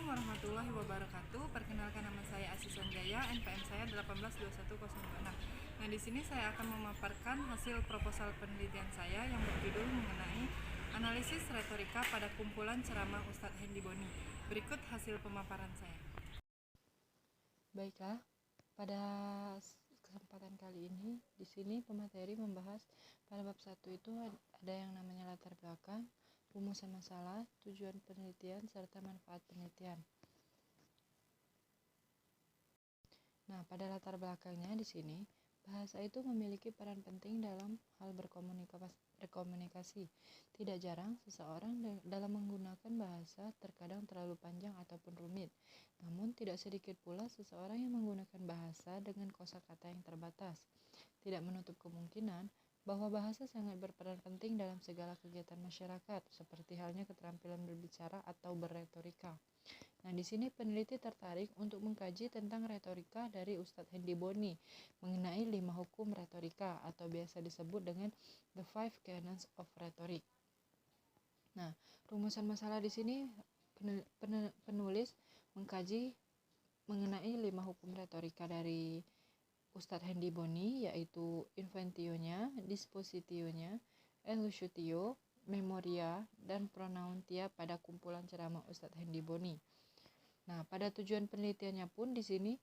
Assalamualaikum warahmatullahi wabarakatuh. Perkenalkan, nama saya Asis Sanjaya, NPM saya 1821026. Nah, di sini saya akan memaparkan hasil proposal penelitian saya yang berjudul mengenai analisis retorika pada kumpulan ceramah Ustadz Hendy Boni. Berikut hasil pemaparan saya. Baiklah, pada kesempatan kali ini di sini pemateri membahas pada bab 1 itu ada yang namanya latar belakang, rumusan masalah, tujuan penelitian, serta manfaat penelitian. Nah, pada latar belakangnya di sini, bahasa itu memiliki peran penting dalam hal berkomunikasi. Tidak jarang seseorang dalam menggunakan bahasa terkadang terlalu panjang ataupun rumit. Namun tidak sedikit pula seseorang yang menggunakan bahasa dengan kosakata yang terbatas. Tidak menutup kemungkinan bahwa bahasa sangat berperan penting dalam segala kegiatan masyarakat, seperti halnya keterampilan berbicara atau berretorika. Nah, di sini peneliti tertarik untuk mengkaji tentang retorika dari Ustadz Hendy Boni mengenai 5 hukum retorika atau biasa disebut dengan The 5 Canons of Rhetoric. Nah, rumusan masalah di sini penulis mengkaji mengenai 5 hukum retorika dari Ustadz Hendy Boni, yaitu inventionya, dispositionya, elocutio, memoria, dan pronauntia pada kumpulan ceramah Ustadz Hendy Boni. Nah, pada tujuan penelitiannya pun di sini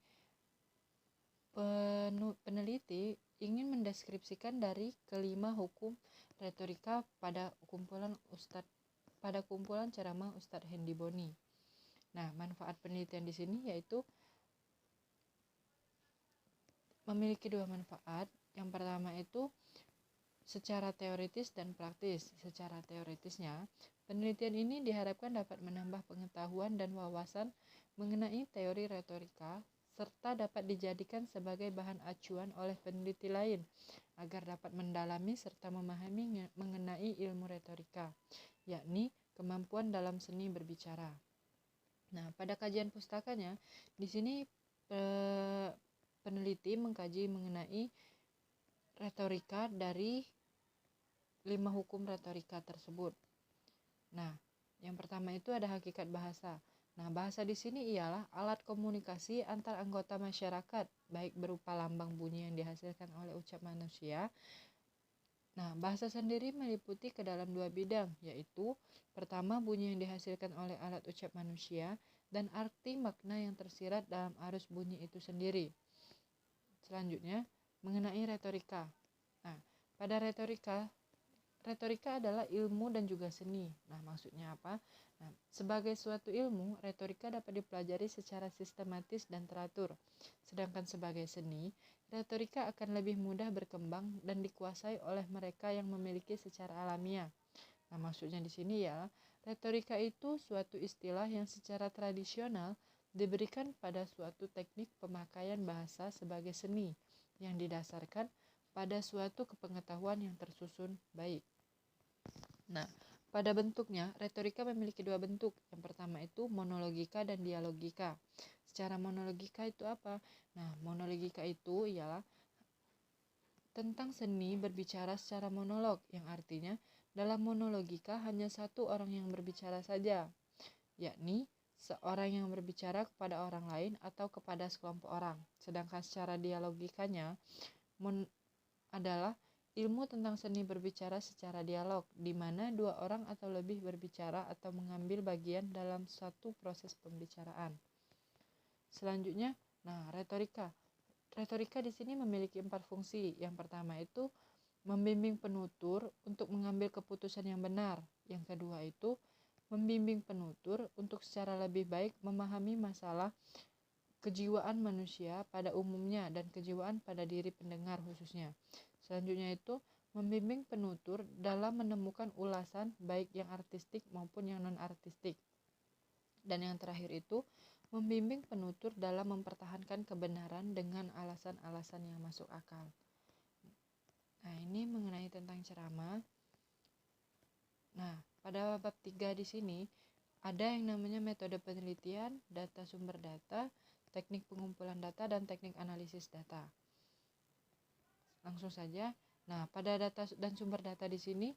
peneliti ingin mendeskripsikan dari kelima hukum retorika pada kumpulan ceramah Ustadz Hendy Boni. Nah, manfaat penelitian di sini yaitu memiliki 2 manfaat. Yang pertama itu secara teoritis dan praktis. Secara teoritisnya, penelitian ini diharapkan dapat menambah pengetahuan dan wawasan mengenai teori retorika, serta dapat dijadikan sebagai bahan acuan oleh peneliti lain agar dapat mendalami serta memahami mengenai ilmu retorika, yakni kemampuan dalam seni berbicara. Nah, pada kajian pustakanya, di sini peneliti mengkaji mengenai retorika dari 5 hukum retorika tersebut. Nah, yang pertama itu ada hakikat bahasa. Nah, bahasa di sini ialah alat komunikasi antar anggota masyarakat, baik berupa lambang bunyi yang dihasilkan oleh ucap manusia. Nah, bahasa sendiri meliputi ke dalam 2 bidang, yaitu pertama bunyi yang dihasilkan oleh alat ucap manusia dan arti makna yang tersirat dalam arus bunyi itu sendiri. Selanjutnya, mengenai retorika. Nah, pada retorika adalah ilmu dan juga seni. Nah, maksudnya apa? Nah, sebagai suatu ilmu, retorika dapat dipelajari secara sistematis dan teratur. Sedangkan sebagai seni, retorika akan lebih mudah berkembang dan dikuasai oleh mereka yang memiliki secara alamiah. Nah, maksudnya di sini ya, retorika itu suatu istilah yang secara tradisional diberikan pada suatu teknik pemakaian bahasa sebagai seni yang didasarkan pada suatu kepengetahuan yang tersusun baik. Nah, pada bentuknya, retorika memiliki 2 bentuk. Yang pertama itu monologika dan dialogika. Secara monologika itu apa? Nah, monologika itu ialah tentang seni berbicara secara monolog, yang artinya dalam monologika hanya satu orang yang berbicara saja, yakni seorang yang berbicara kepada orang lain atau kepada sekelompok orang. Sedangkan secara dialogikanya adalah ilmu tentang seni berbicara secara dialog, di mana 2 orang atau lebih berbicara atau mengambil bagian dalam satu proses pembicaraan. Selanjutnya, retorika. Retorika di sini memiliki 4 fungsi. Yang pertama itu membimbing penutur untuk mengambil keputusan yang benar. Yang kedua itu membimbing penutur untuk secara lebih baik memahami masalah kejiwaan manusia pada umumnya dan kejiwaan pada diri pendengar khususnya. Selanjutnya itu membimbing penutur dalam menemukan ulasan baik yang artistik maupun yang non-artistik. Dan yang terakhir itu membimbing penutur dalam mempertahankan kebenaran dengan alasan-alasan yang masuk akal. Nah, ini mengenai tentang ceramah. Nah, pada bab 3 di sini ada yang namanya metode penelitian, data sumber data, teknik pengumpulan data, dan teknik analisis data. Langsung saja. Nah, pada data dan sumber data di sini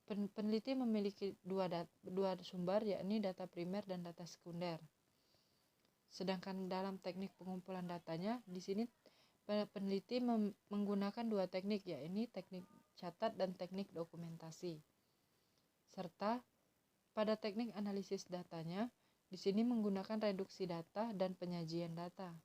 Peneliti memiliki dua sumber, yakni data primer dan data sekunder. Sedangkan dalam teknik pengumpulan datanya, di sini peneliti menggunakan dua teknik, yakni teknik catat dan teknik dokumentasi. Serta pada teknik analisis datanya, di sini menggunakan reduksi data dan penyajian data.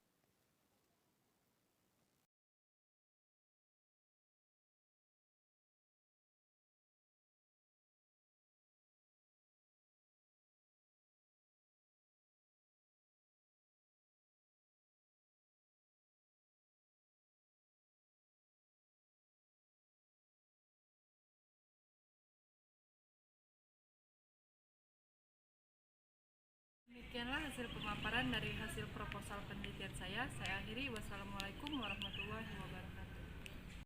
Demikianlah hasil pemaparan dari hasil proposal penelitian saya. Saya akhiri. Wassalamualaikum warahmatullahi wabarakatuh.